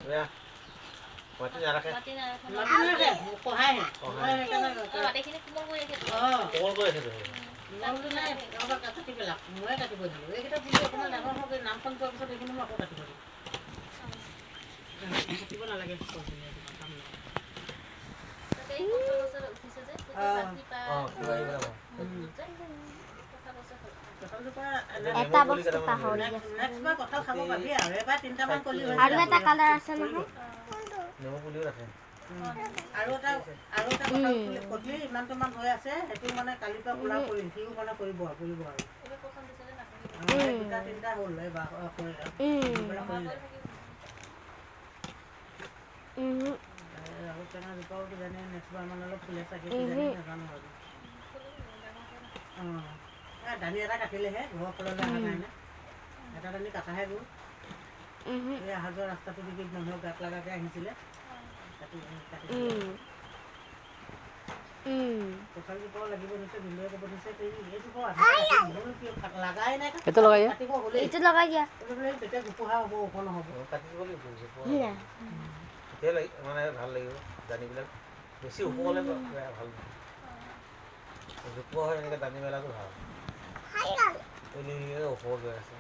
বেয়া মাটি নাৰাখে কোমল কৰি আছে এটা বস্তু পাহৰি আৰু এটা কালাৰ আছে নহয় নেমু পুলিও ৰাখে আৰু এটা কবি ইমানমান হৈ আছে সেইটো মানে কালিৰ পৰা পুৰা কৰিম সিও মানে কৰিব আৰু দুটা তিনিটা হ'ল আৰু টেঙা জোপাও কিজানি নেক্সট বাৰ মানে অলপ ফুলে চাগে কিজানি নাজানো আৰু দানি এটা কাটিলেহে ঘৰৰ ফললৈ অহা নাই নে এটা দানি কাটাহে গ'ল এই অহা যোৱা ৰাস্তাটো দেখি মানুহৰ গাত লগাকৈ আহিছিলে কঁঠাল জোপাও লাগিব নিছে ভিন্দুৱে ক'ব দিছে লগাই নাই কাটিব হ'লে এইটো লগাই দিয়া তেতিয়া জোপোহা হ'ব ওখ নহ'ব কাটি দিব লাগিব তেতিয়া মানে ভাল লাগিব দানিবিলাক বেছি ওখ হ'লে বেয়া ভাল জোপোহা হয় এনেকৈ দানি মেলাটো ভাল ওখ গৈ আছে